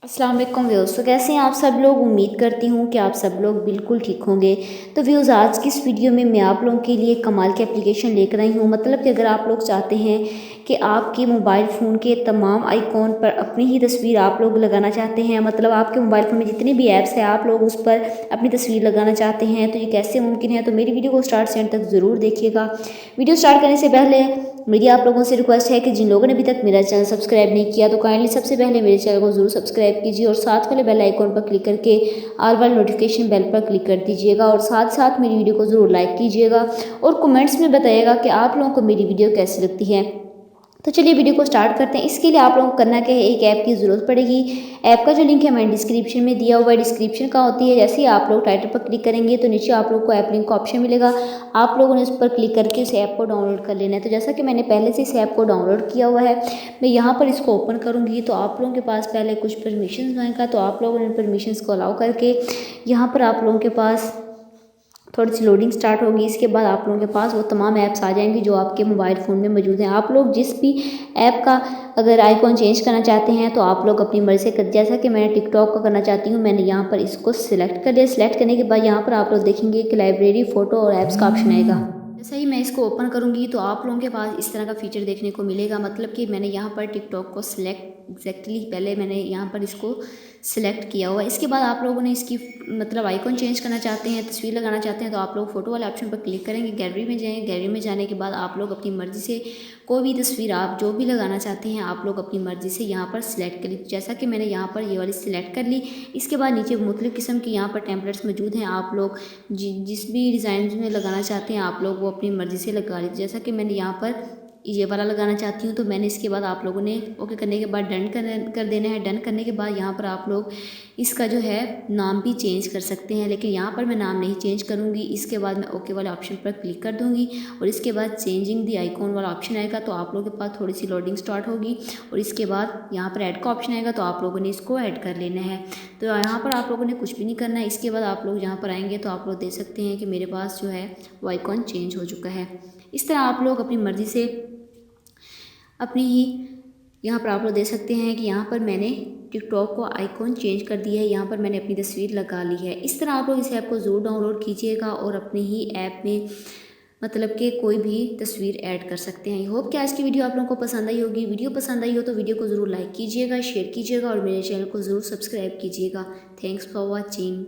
अस्सलाम वालेकुम व्यूअर्स। तो कैसे हैं आप सब लोग। उम्मीद करती हूँ कि आप सब लोग बिल्कुल ठीक होंगे। तो व्यूअर्स, आज की इस वीडियो में मैं आप लोगों के लिए कमाल की एप्लीकेशन लेकर आई हूँ। मतलब कि अगर आप लोग चाहते हैं कि आपके मोबाइल फ़ोन के तमाम आइकॉन पर अपनी ही तस्वीर आप लोग लगाना चाहते हैं, मतलब आपके मोबाइल फ़ोन में जितने भी ऐप्स हैं आप लोग उस पर अपनी तस्वीर लगाना चाहते हैं, तो ये कैसे मुमकिन है। तो मेरी वीडियो को स्टार्ट से एंड तक ज़रूर देखिएगा। वीडियो स्टार्ट करने से पहले मेरी आप लोगों से रिक्वेस्ट है कि जिन लोगों ने अभी तक मेरा चैनल सब्सक्राइब नहीं किया तो काइंडली सबसे पहले मेरे चैनल को ज़रूर सब्सक्राइब कीजिए और साथ वाले बेल आइकॉन पर क्लिक करके ऑल वाले नोटिफिकेशन बेल पर क्लिक कर दीजिएगा और साथ साथ मेरी वीडियो को ज़रूर लाइक कीजिएगा और कमेंट्स में बताइएगा कि आप लोगों को मेरी वीडियो कैसी लगती है। तो चलिए वीडियो को स्टार्ट करते हैं। इसके लिए आप लोगों को करना क्या है, एक ऐप की ज़रूरत पड़ेगी। ऐप का जो लिंक है मैंने डिस्क्रिप्शन में दिया हुआ है। डिस्क्रिप्शन का होती है, जैसे ही आप लोग टाइटल पर क्लिक करेंगे तो नीचे आप लोग को ऐप लिंक का ऑप्शन मिलेगा। आप लोगों ने उस पर क्लिक करके इस ऐप को डाउनलोड कर लेना है। तो जैसा कि मैंने पहले से इस ऐप को डाउनलोड किया हुआ है, मैं यहाँ पर इसको ओपन करूँगी तो आप लोगों के पास पहले कुछ परमिशन मांगेगा, तो आप लोगों ने परमिशंस को अलाउ करके यहाँ पर आप लोगों के पास थोड़ी सी लोडिंग स्टार्ट होगी। इसके बाद आप लोगों के पास वो तमाम ऐप्स आ जाएंगी जो आपके मोबाइल फ़ोन में मौजूद हैं। आप लोग जिस भी ऐप का अगर आइकॉन चेंज करना चाहते हैं तो आप लोग अपनी मर्ज़ी से कर, जैसा कि मैंने टिकटॉक का करना चाहती हूँ, मैंने यहाँ पर इसको सिलेक्ट कर लिया। सिलेक्ट करने के बाद यहाँ पर आप लोग देखेंगे कि लाइब्रेरी फ़ोटो और ऐप्स का ऑप्शन आएगा। जैसे ही मैं इसको ओपन करूँगी तो आप लोगों के पास इस तरह का फीचर देखने को मिलेगा। मतलब कि मैंने यहाँ पर टिकटॉक को सिलेक्ट एग्जैक्टली पहले मैंने यहाँ पर इसको सिलेक्ट किया हुआ है। इसके बाद आप लोगों ने इसकी मतलब आइकॉन चेंज करना चाहते हैं, तस्वीर लगाना चाहते हैं, तो आप लोग फ़ोटो वाले ऑप्शन पर क्लिक करेंगे, गैलरी में जाएंगे। गैलरी में जाने के बाद आप लोग अपनी मर्ज़ी से कोई भी तस्वीर आप जो भी लगाना चाहते हैं आप लोग अपनी मर्ज़ी से यहाँ पर सिलेक्ट कर ली। जैसा कि मैंने यहाँ पर ये वाली सिलेक्ट कर ली। इसके बाद नीचे मुख्तलिफ़ किस्म की यहाँ पर टेम्पलेट्स मौजूद हैं। आप लोग जिस भी डिज़ाइन में लगाना चाहते हैं आप लोग वो अपनी मर्ज़ी से लगा लीजिए। जैसा कि मैंने यहाँ पर ये वाला लगाना चाहती हूँ, तो मैंने इसके बाद आप लोगों ने ओके करने के बाद डन कर देना है। डन करने के बाद यहाँ पर आप लोग इसका जो है नाम भी चेंज कर सकते हैं, लेकिन यहाँ पर मैं नाम नहीं चेंज करूँगी। इसके बाद मैं ओके वाले ऑप्शन पर क्लिक कर दूँगी और इसके बाद चेंजिंग दी आइकॉन वाला ऑप्शन आएगा, तो आप लोगों के पास थोड़ी सी लोडिंग स्टार्ट होगी और इसके बाद यहाँ पर ऐड का ऑप्शन आएगा, तो आप लोगों ने इसको ऐड कर लेना है। तो यहाँ पर आप लोगों ने कुछ भी नहीं करना है। इसके बाद आप लोग यहाँ पर आएंगे तो आप लोग देख सकते हैं कि मेरे पास जो है वो आइकॉन चेंज हो चुका है। इस तरह आप लोग अपनी मर्ज़ी से अपनी ही यहाँ पर आप लोग देख सकते हैं कि यहाँ पर मैंने टिकटॉक को आइकॉन चेंज कर दिया है। यहाँ पर मैंने अपनी तस्वीर लगा ली है। इस तरह आप लोग इस ऐप को ज़रूर डाउनलोड कीजिएगा और अपने ही ऐप में मतलब कि कोई भी तस्वीर ऐड कर सकते हैं। आई होप कि आज की वीडियो आप लोगों को पसंद आई होगी। वीडियो पसंद आई हो तो वीडियो को ज़रूर लाइक कीजिएगा, शेयर कीजिएगा और मेरे चैनल को ज़रूर सब्सक्राइब कीजिएगा। Thanks for watching.